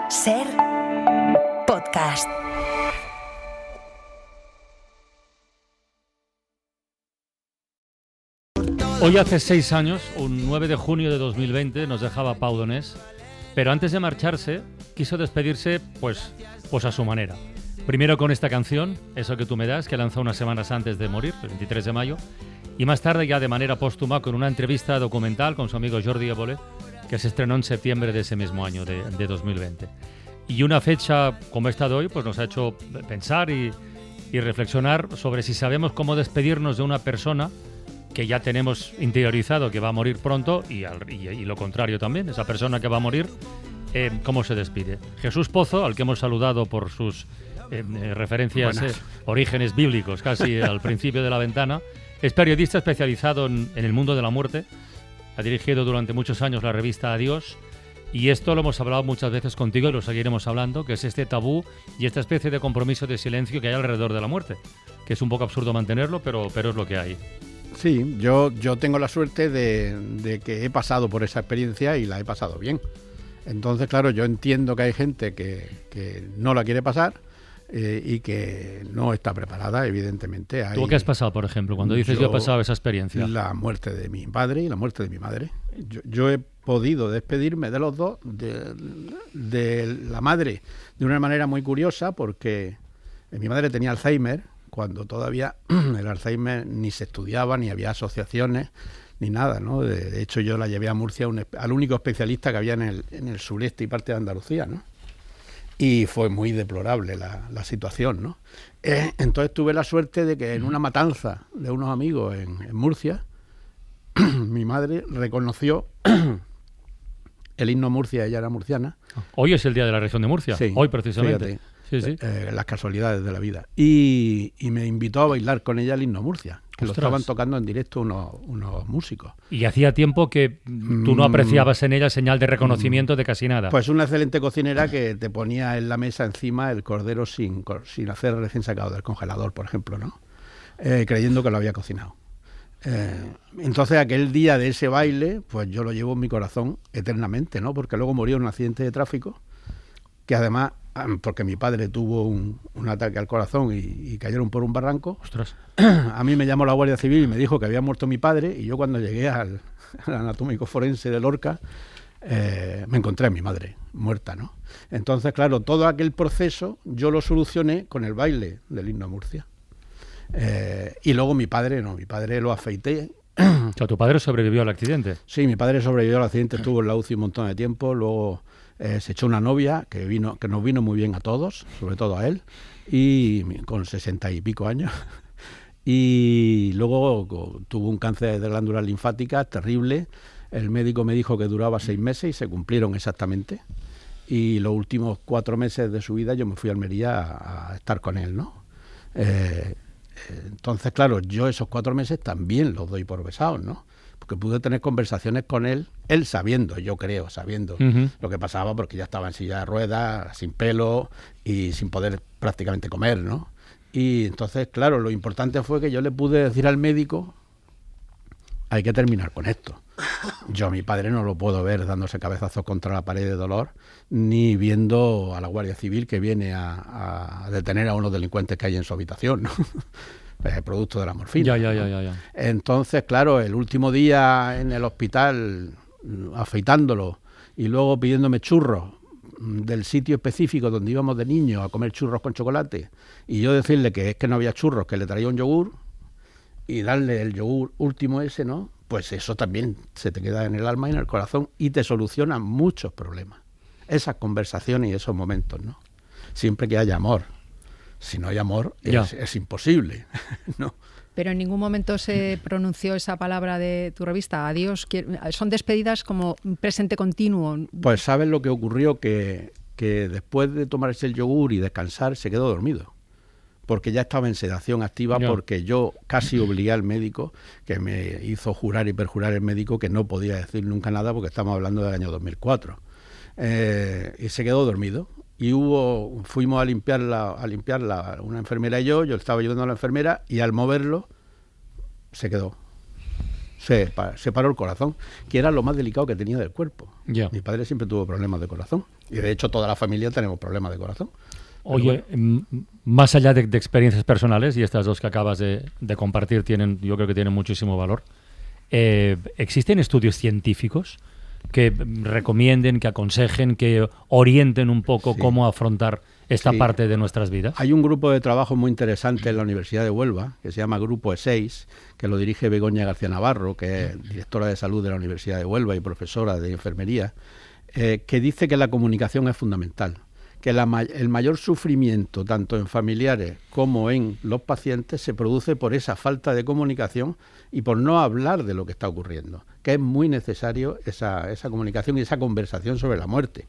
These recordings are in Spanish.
Ser podcast. Hoy hace 6 años, un 9 de junio de 2020, nos dejaba Pau Donés, pero antes de marcharse quiso despedirse pues a su manera. Primero con esta canción, Eso que tú me das, que lanzó unas semanas antes de morir, el 23 de mayo, y más tarde ya de manera póstuma con una entrevista documental con su amigo Jordi Évole, que se estrenó en septiembre de ese mismo año, de 2020. Y una fecha como esta de hoy pues nos ha hecho pensar y reflexionar sobre si sabemos cómo despedirnos de una persona que ya tenemos interiorizado que va a morir pronto y lo contrario también, esa persona que va a morir, ¿cómo se despide? Jesús Pozo, al que hemos saludado por sus referencias, orígenes bíblicos casi al principio de la ventana, es periodista especializado en el mundo de la muerte, ha dirigido durante muchos años la revista Adiós, y esto lo hemos hablado muchas veces contigo y lo seguiremos hablando, que es este tabú y esta especie de compromiso de silencio que hay alrededor de la muerte, que es un poco absurdo mantenerlo, pero es lo que hay. Sí, yo tengo la suerte de que he pasado por esa experiencia y la he pasado bien. Entonces, claro, yo entiendo que hay gente que no la quiere pasar y que no está preparada, evidentemente. ¿Tú qué has pasado, por ejemplo, cuando dices yo he pasado esa experiencia? La muerte de mi padre y la muerte de mi madre. Yo he podido despedirme de los dos, de la madre, de una manera muy curiosa, porque mi madre tenía Alzheimer, cuando todavía el Alzheimer ni se estudiaba, ni había asociaciones, ni nada, ¿no? De hecho, yo la llevé a Murcia al único especialista que había en el sureste y parte de Andalucía, ¿no? Y fue muy deplorable la situación, ¿no? Entonces tuve la suerte de que en una matanza de unos amigos en Murcia, mi madre reconoció el himno Murcia, ella era murciana. Hoy es el día de la región de Murcia, sí, hoy precisamente. Fíjate. Sí. Las casualidades de la vida. Y me invitó a bailar con ella el himno Murcia, que lo estaban tocando en directo unos músicos. Y hacía tiempo que tú no apreciabas en ella señal de reconocimiento de casi nada. Pues una excelente cocinera que te ponía en la mesa encima el cordero sin hacer recién sacado del congelador, por ejemplo, ¿no? Creyendo que lo había cocinado. Entonces aquel día de ese baile, pues yo lo llevo en mi corazón eternamente, ¿no? Porque luego murió en un accidente de tráfico, que además, porque mi padre tuvo un ataque al corazón y cayeron por un barranco. Ostras. A mí me llamó la Guardia Civil y me dijo que había muerto mi padre, y yo cuando llegué al anatómico forense de Lorca, me encontré a mi madre muerta, ¿no? Entonces, claro, todo aquel proceso yo lo solucioné con el baile del himno Murcia. Y luego mi padre lo afeité. O sea, ¿tu padre sobrevivió al accidente? Sí, mi padre sobrevivió al accidente, estuvo en la UCI un montón de tiempo, luego se echó una novia que nos vino muy bien a todos, sobre todo a él, y con 60 y pico años. Y luego tuvo un cáncer de glándulas linfáticas terrible. El médico me dijo que duraba 6 meses y se cumplieron exactamente. Y los últimos 4 meses de su vida yo me fui a Almería a estar con él, ¿no? Entonces, claro, yo esos 4 meses también los doy por besados, ¿no? Porque pude tener conversaciones con él sabiendo lo que pasaba, porque ya estaba en silla de ruedas, sin pelo y sin poder prácticamente comer, ¿no? Y entonces, claro, lo importante fue que yo le pude decir al médico, hay que terminar con esto. Yo a mi padre no lo puedo ver dándose cabezazos contra la pared de dolor, ni viendo a la Guardia Civil que viene a detener a unos delincuentes que hay en su habitación, ¿no? Producto de la morfina. Ya. Entonces, claro, el último día en el hospital, afeitándolo y luego pidiéndome churros del sitio específico donde íbamos de niños a comer churros con chocolate, y yo decirle que es que no había churros, que le traía un yogur, y darle el yogur último ese, ¿no? Pues eso también se te queda en el alma y en el corazón y te soluciona muchos problemas. Esas conversaciones y esos momentos, ¿no? Siempre que haya amor. Si no hay amor, es imposible, ¿no? Pero en ningún momento se pronunció esa palabra de tu revista, adiós. Son despedidas como presente continuo. Pues ¿sabes lo que ocurrió? Que después de tomarse el yogur y descansar, se quedó dormido. Porque ya estaba en sedación activa, porque yo casi obligué al médico, que me hizo jurar y perjurar el médico que no podía decir nunca nada, porque estamos hablando del año 2004. Y se quedó dormido. Y fuimos a limpiarla una enfermera y yo estaba ayudando a la enfermera, y al moverlo se quedó. se paró el corazón, que era lo más delicado que tenía del cuerpo. Ya. Mi padre siempre tuvo problemas de corazón. Y de hecho toda la familia tenemos problemas de corazón. Oye, más allá de experiencias personales, y estas dos que acabas de compartir yo creo que tienen muchísimo valor, ¿existen estudios científicos que recomienden, que aconsejen, que orienten un poco cómo afrontar esta parte de nuestras vidas? Hay un grupo de trabajo muy interesante en la Universidad de Huelva, que se llama Grupo E6, que lo dirige Begoña García Navarro, que es directora de salud de la Universidad de Huelva y profesora de enfermería, que dice que la comunicación es fundamental, que el mayor sufrimiento, tanto en familiares como en los pacientes, se produce por esa falta de comunicación y por no hablar de lo que está ocurriendo, que es muy necesario esa comunicación y esa conversación sobre la muerte.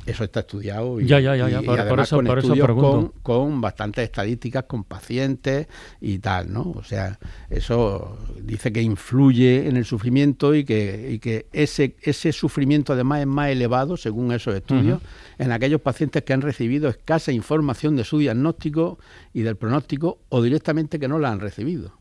Eso está estudiado y además con estudios con bastantes estadísticas, con pacientes y tal, ¿no? O sea, eso dice que influye en el sufrimiento y que ese sufrimiento además es más elevado, según esos estudios, en aquellos pacientes que han recibido escasa información de su diagnóstico y del pronóstico o directamente que no la han recibido.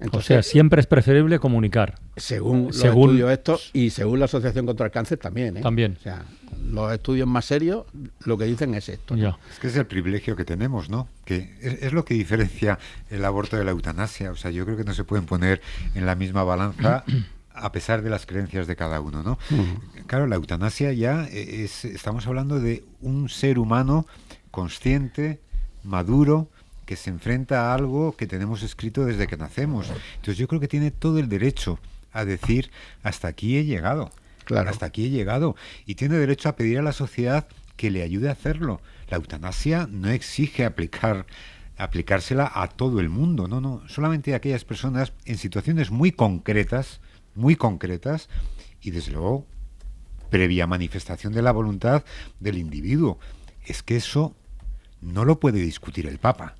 Entonces, o sea, siempre es preferible comunicar. Según los estudios estos y según la Asociación contra el Cáncer también. También. O sea, los estudios más serios lo que dicen es esto. Ya. Es que es el privilegio que tenemos, ¿no? Que es lo que diferencia el aborto de la eutanasia. O sea, yo creo que no se pueden poner en la misma balanza a pesar de las creencias de cada uno, ¿no? Claro, la eutanasia ya estamos hablando de un ser humano consciente, maduro, que se enfrenta a algo que tenemos escrito desde que nacemos. Entonces yo creo que tiene todo el derecho a decir, hasta aquí he llegado, hasta aquí he llegado, y tiene derecho a pedir a la sociedad que le ayude a hacerlo. La eutanasia no exige aplicársela a todo el mundo, no, solamente a aquellas personas en situaciones muy concretas, y desde luego previa manifestación de la voluntad del individuo. Es que eso no lo puede discutir el Papa.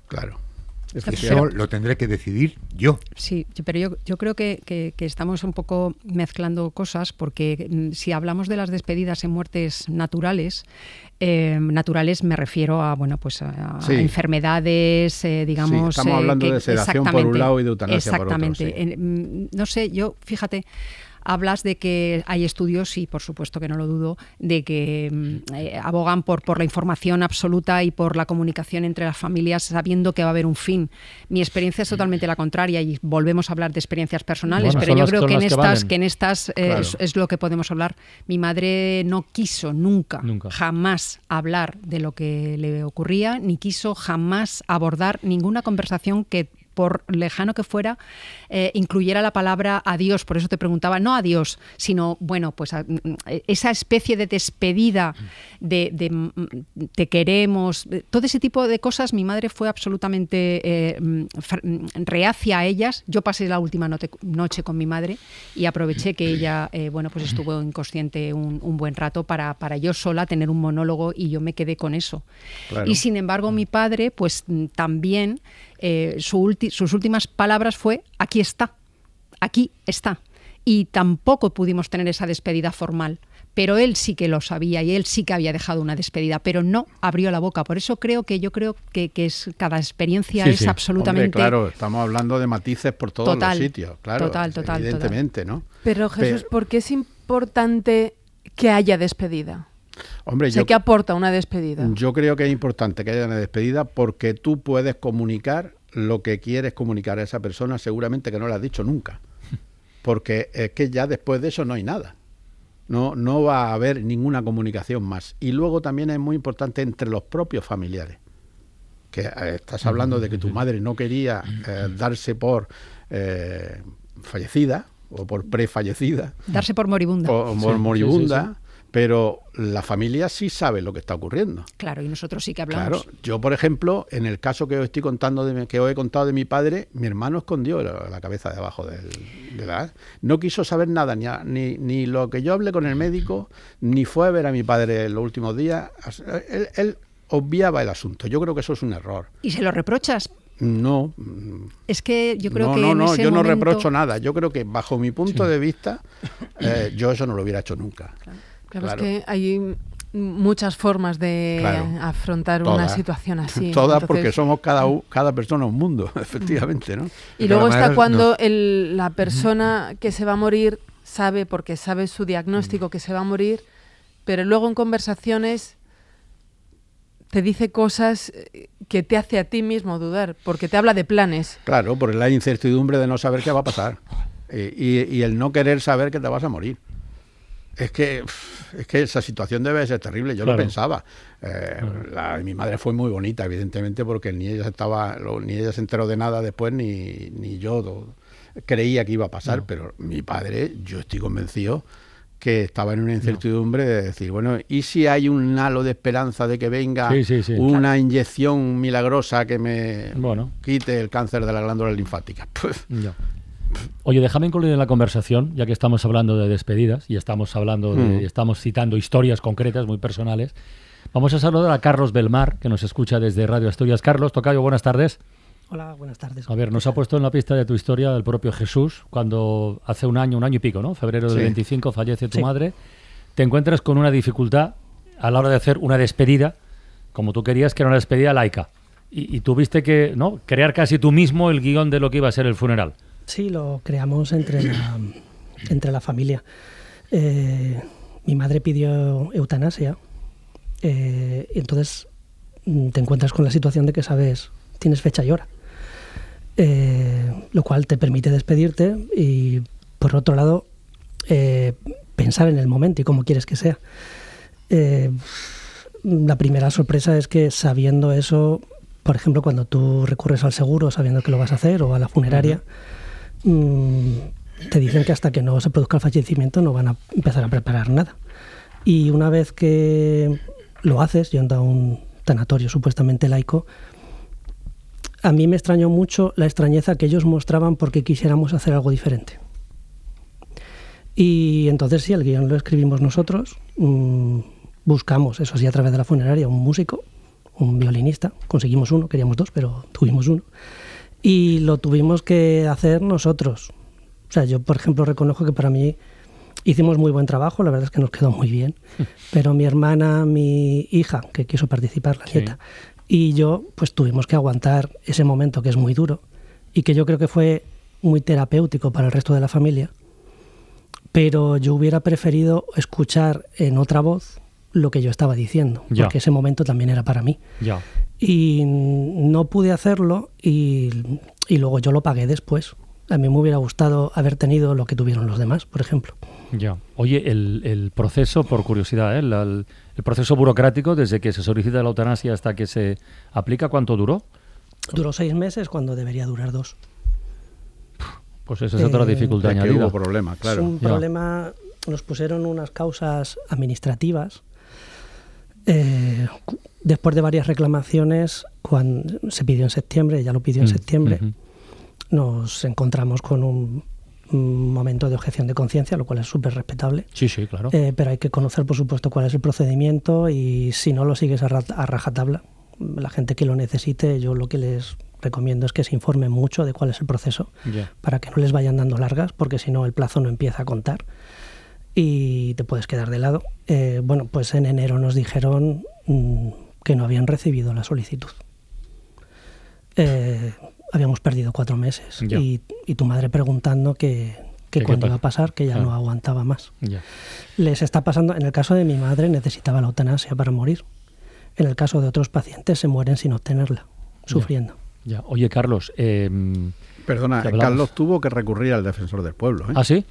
Claro. Eso lo tendré que decidir yo. Sí, pero yo creo que estamos un poco mezclando cosas, porque si hablamos de las despedidas en muertes naturales, naturales me refiero a enfermedades, digamos... Sí, estamos hablando de sedación por un lado y de eutanasia por otro. Exactamente. No sé, fíjate... Hablas de que hay estudios, y por supuesto que no lo dudo, de que abogan por la información absoluta y por la comunicación entre las familias, sabiendo que va a haber un fin. Mi experiencia es totalmente la contraria, y volvemos a hablar de experiencias personales, pero yo creo que en estas claro. es lo que podemos hablar. Mi madre no quiso nunca, jamás hablar de lo que le ocurría, ni quiso jamás abordar ninguna conversación que, por lejano que fuera, incluyera la palabra adiós. Por eso te preguntaba, no adiós, sino, esa especie de despedida, de te queremos, todo ese tipo de cosas. Mi madre fue absolutamente reacia a ellas. Yo pasé la última noche con mi madre y aproveché que ella estuvo inconsciente un buen rato para yo sola tener un monólogo, y yo me quedé con eso. Claro. Y sin embargo mi padre también sus últimas palabras fue aquí está, y tampoco pudimos tener esa despedida formal, pero él sí que lo sabía y él sí que había dejado una despedida, pero no abrió la boca. Por eso creo que cada experiencia es absolutamente... Hombre, claro, estamos hablando de matices por todos los sitios, claro, evidentemente, ¿no? Pero Jesús, ¿por qué es importante que haya despedida? Hombre, ¿qué aporta una despedida? Yo creo que es importante que haya una despedida, porque tú puedes comunicar lo que quieres comunicar a esa persona, seguramente que no lo has dicho nunca, porque es que ya después de eso no hay nada, no va a haber ninguna comunicación más. Y luego también es muy importante entre los propios familiares, que estás hablando de que tu madre no quería darse por fallecida o por prefallecida, darse por moribunda, moribunda. Pero la familia sí sabe lo que está ocurriendo. Claro, y nosotros sí que hablamos. Claro, yo, por ejemplo, en el caso que os estoy contando, que os he contado de mi padre, mi hermano escondió la cabeza debajo de la... No quiso saber nada, ni lo que yo hablé con el médico, ni fue a ver a mi padre en los últimos días. Él obviaba el asunto. Yo creo que eso es un error. ¿Y se lo reprochas? No. Es que yo creo yo no reprocho nada. Yo creo que bajo mi punto de vista, yo eso no lo hubiera hecho nunca. Claro, es que hay muchas formas de afrontar una situación así. Todas. Entonces, porque somos cada persona un mundo, efectivamente, ¿no? Y luego está cuando la persona que se va a morir sabe, porque sabe su diagnóstico que se va a morir, pero luego en conversaciones te dice cosas que te hace a ti mismo dudar, porque te habla de planes. Claro, por la incertidumbre de no saber qué va a pasar y el no querer saber que te vas a morir. Es que esa situación debe ser terrible, yo lo pensaba. Mi madre fue muy bonita, evidentemente, porque ni ella se enteró de nada después, ni yo creía que iba a pasar, pero mi padre, yo estoy convencido que estaba en una incertidumbre de decir, bueno, ¿y si hay un halo de esperanza de que venga una inyección milagrosa que me quite el cáncer de la glándula linfática? Oye, déjame incluir en la conversación, ya que estamos hablando de despedidas y estamos hablando estamos citando historias concretas, muy personales. Vamos a saludar a Carlos Belmar, que nos escucha desde Radio Asturias. Carlos, tocayo, buenas tardes. Hola, buenas tardes. A ver, nos ha puesto en la pista de tu historia el propio Jesús, cuando hace un año y pico, ¿no? Febrero del 25 fallece tu madre. Te encuentras con una dificultad a la hora de hacer una despedida, como tú querías, que era una despedida laica. Y tuviste que crear casi tú mismo el guión de lo que iba a ser el funeral. Sí, lo creamos entre la familia. Mi madre pidió eutanasia, y entonces te encuentras con la situación de que tienes fecha y hora. Lo cual te permite despedirte y, por otro lado, pensar en el momento y cómo quieres que sea. La primera sorpresa es que, sabiendo eso, por ejemplo, cuando tú recurres al seguro sabiendo que lo vas a hacer, o a la funeraria, te dicen que hasta que no se produzca el fallecimiento no van a empezar a preparar nada. Y una vez que lo haces, yendo a un tanatorio supuestamente laico, a mí me extrañó mucho la extrañeza que ellos mostraban porque quisiéramos hacer algo diferente. Y entonces sí, el guión lo escribimos nosotros, buscamos, eso sí, a través de la funeraria, un músico, un violinista, conseguimos uno, queríamos dos, pero tuvimos uno, y lo tuvimos que hacer nosotros. O sea, yo, por ejemplo, reconozco que para mí hicimos muy buen trabajo, la verdad es que nos quedó muy bien, pero mi hermana, mi hija, que quiso participar, la nieta, y yo, pues tuvimos que aguantar ese momento que es muy duro y que yo creo que fue muy terapéutico para el resto de la familia, pero yo hubiera preferido escuchar en otra voz lo que yo estaba diciendo, porque ese momento también era para mí. Y no pude hacerlo y luego yo lo pagué después. A mí me hubiera gustado haber tenido lo que tuvieron los demás, por ejemplo. Oye, el proceso, por curiosidad, el proceso burocrático, desde que se solicita la eutanasia hasta que se aplica, ¿cuánto duró? Duró 6 meses cuando debería durar 2. Pues esa es otra dificultad añadida. Hubo problema, claro. Es un problema, nos pusieron unas causas administrativas. Después de varias reclamaciones, cuando se pidió en septiembre, ella lo pidió en septiembre, nos encontramos con un momento de objeción de conciencia, lo cual es súper respetable. Sí, claro. Pero hay que conocer, por supuesto, cuál es el procedimiento, y si no lo sigues a rajatabla, la gente que lo necesite, yo lo que les recomiendo es que se informen mucho de cuál es el proceso, para que no les vayan dando largas, porque si no el plazo no empieza a contar y te puedes quedar de lado. Bueno, pues en enero nos dijeron que no habían recibido la solicitud. Habíamos perdido 4 meses y tu madre preguntando que cuándo iba a pasar, que ya no aguantaba más. Les está pasando, en el caso de mi madre necesitaba la eutanasia para morir. En el caso de otros pacientes se mueren sin obtenerla, sufriendo. Oye, Carlos, perdona, Carlos tuvo que recurrir al defensor del pueblo, ¿eh? ¿Ah, sí?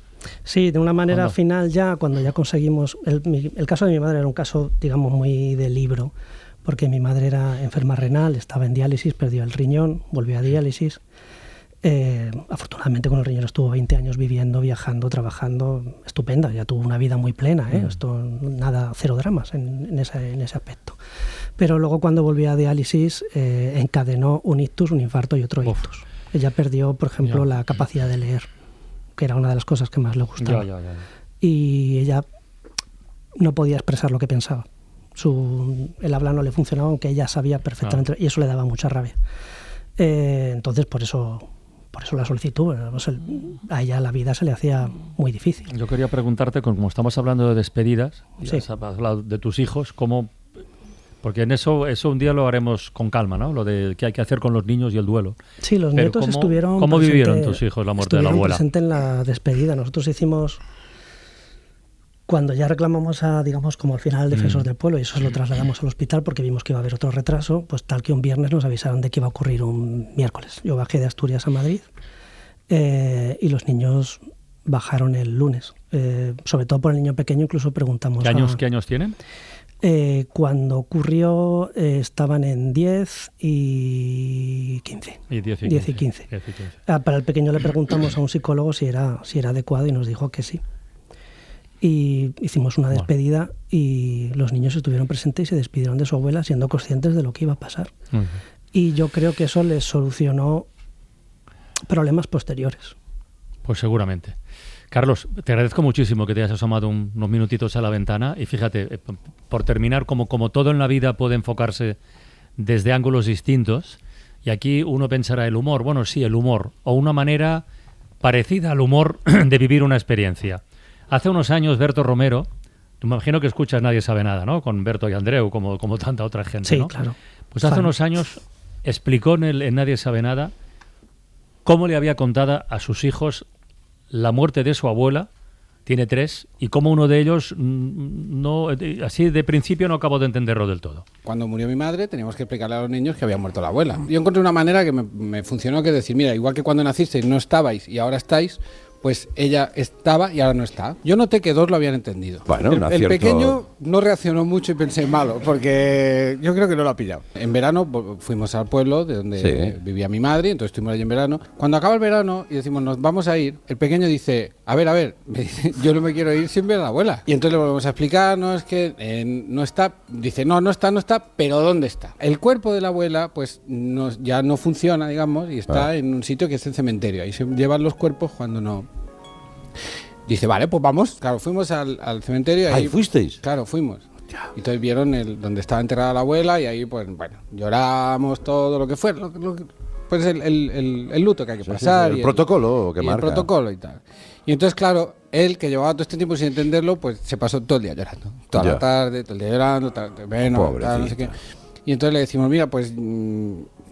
Sí, de una manera final cuando ya conseguimos... El caso de mi madre era un caso, digamos, muy de libro, porque mi madre era enferma renal, estaba en diálisis, perdió el riñón, volvió a diálisis. Afortunadamente con el riñón estuvo 20 años viviendo, viajando, trabajando, estupenda, ya tuvo una vida muy plena, esto nada, 0 dramas en ese aspecto. Pero luego cuando volvió a diálisis encadenó un ictus, un infarto y otro ictus. Ella perdió, por ejemplo, la capacidad de leer, que era una de las cosas que más le gustaba. Y ella no podía expresar lo que pensaba. El habla no le funcionaba, aunque ella sabía perfectamente, y eso le daba mucha rabia. Entonces, por eso por eso la solicitud. A ella la vida se le hacía muy difícil. Yo quería preguntarte, como estamos hablando de despedidas, sí. Has hablado de tus hijos, ¿cómo...? Porque en eso un día lo haremos con calma, ¿no? Lo de qué hay que hacer con los niños y el duelo. Sí, los nietos estuvieron... ¿Cómo vivieron tus hijos la muerte de la abuela? Presente en la despedida. Nosotros hicimos... Cuando ya reclamamos digamos, como al final al defensor del pueblo, y eso lo trasladamos al hospital porque vimos que iba a haber otro retraso, pues tal que un viernes nos avisaron de que iba a ocurrir un miércoles. Yo bajé de Asturias a Madrid y los niños bajaron el lunes. Sobre todo por el niño pequeño, incluso preguntamos... ¿Qué años tienen? Cuando ocurrió estaban en 10 y 15. Y 10 y 15. Para el pequeño le preguntamos a un psicólogo si era adecuado y nos dijo que sí. Y hicimos una despedida y los niños estuvieron presentes y se despidieron de su abuela siendo conscientes de lo que iba a pasar. Uh-huh. Y yo creo que eso les solucionó problemas posteriores. Pues seguramente. Carlos, te agradezco muchísimo que te hayas asomado unos minutitos a la ventana y fíjate, por terminar, como todo en la vida puede enfocarse desde ángulos distintos, y aquí uno pensará el humor, bueno, sí, el humor, o una manera parecida al humor de vivir una experiencia. Hace unos años, Berto Romero, me imagino que escuchas Nadie sabe nada, ¿no? Con Berto y Andreu, como tanta otra gente, sí, ¿no? Claro. Pues hace unos años explicó en Nadie sabe nada cómo le había contado a sus hijos la muerte de su abuela, tiene 3, y cómo uno de ellos, así de principio, no acabó de entenderlo del todo. Cuando murió mi madre, teníamos que explicarle a los niños que había muerto la abuela. Yo encontré una manera que me funcionó, que es decir, mira, igual que cuando nacisteis no estabais y ahora estáis, pues ella estaba y ahora no está. Yo noté que 2 lo habían entendido. Bueno, el pequeño no reaccionó mucho y pensé malo, porque yo creo que no lo ha pillado. En verano fuimos al pueblo de donde vivía mi madre, entonces estuvimos allí en verano. Cuando acaba el verano y decimos nos vamos a ir, el pequeño dice, a ver, me dice, yo no me quiero ir sin ver a la abuela. Y entonces le volvemos a explicar, no, es que no está, dice, no está, pero ¿dónde está? El cuerpo de la abuela pues ya no funciona, digamos, y está en un sitio que es el cementerio. Ahí se llevan los cuerpos cuando no... Dice, vale, pues vamos. Claro, fuimos al cementerio. ¿Ahí fuisteis? Claro, fuimos. Y entonces vieron donde estaba enterrada la abuela y ahí, pues, bueno, lloramos todo lo que fuera. Pues el luto que hay que pasar. El protocolo que marca. El protocolo y tal. Y entonces, claro, él que llevaba todo este tiempo sin entenderlo, pues se pasó todo el día llorando. Toda la tarde, todo el día llorando, no sé qué. Y entonces le decimos, mira, pues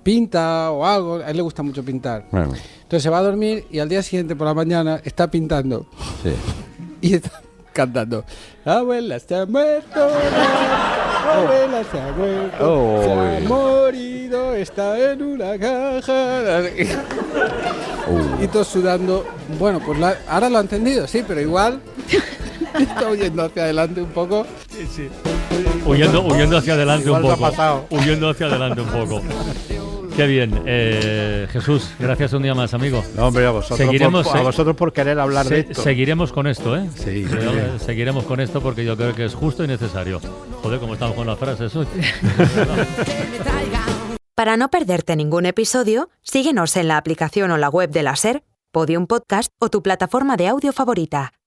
pinta o algo. A él le gusta mucho pintar. Bueno. Entonces se va a dormir y al día siguiente por la mañana está pintando. Sí. Y está cantando. Abuela se ha muerto. Abuela se ha muerto. Se ha morido. Está en una caja. Y todos sudando. Bueno, pues ahora lo ha entendido, sí, pero igual está huyendo hacia adelante un poco. Sí. Huyendo hacia adelante un poco. Huyendo hacia adelante un poco. Qué bien. Jesús, gracias un día más, amigo. No, hombre, a vosotros por querer hablar de esto. Seguiremos con esto, ¿eh? Sí. Seguiremos con esto porque yo creo que es justo y necesario. Joder, cómo estamos con las frases hoy. Para no perderte ningún episodio, síguenos en la aplicación o la web de la SER, Podium Podcast o tu plataforma de audio favorita.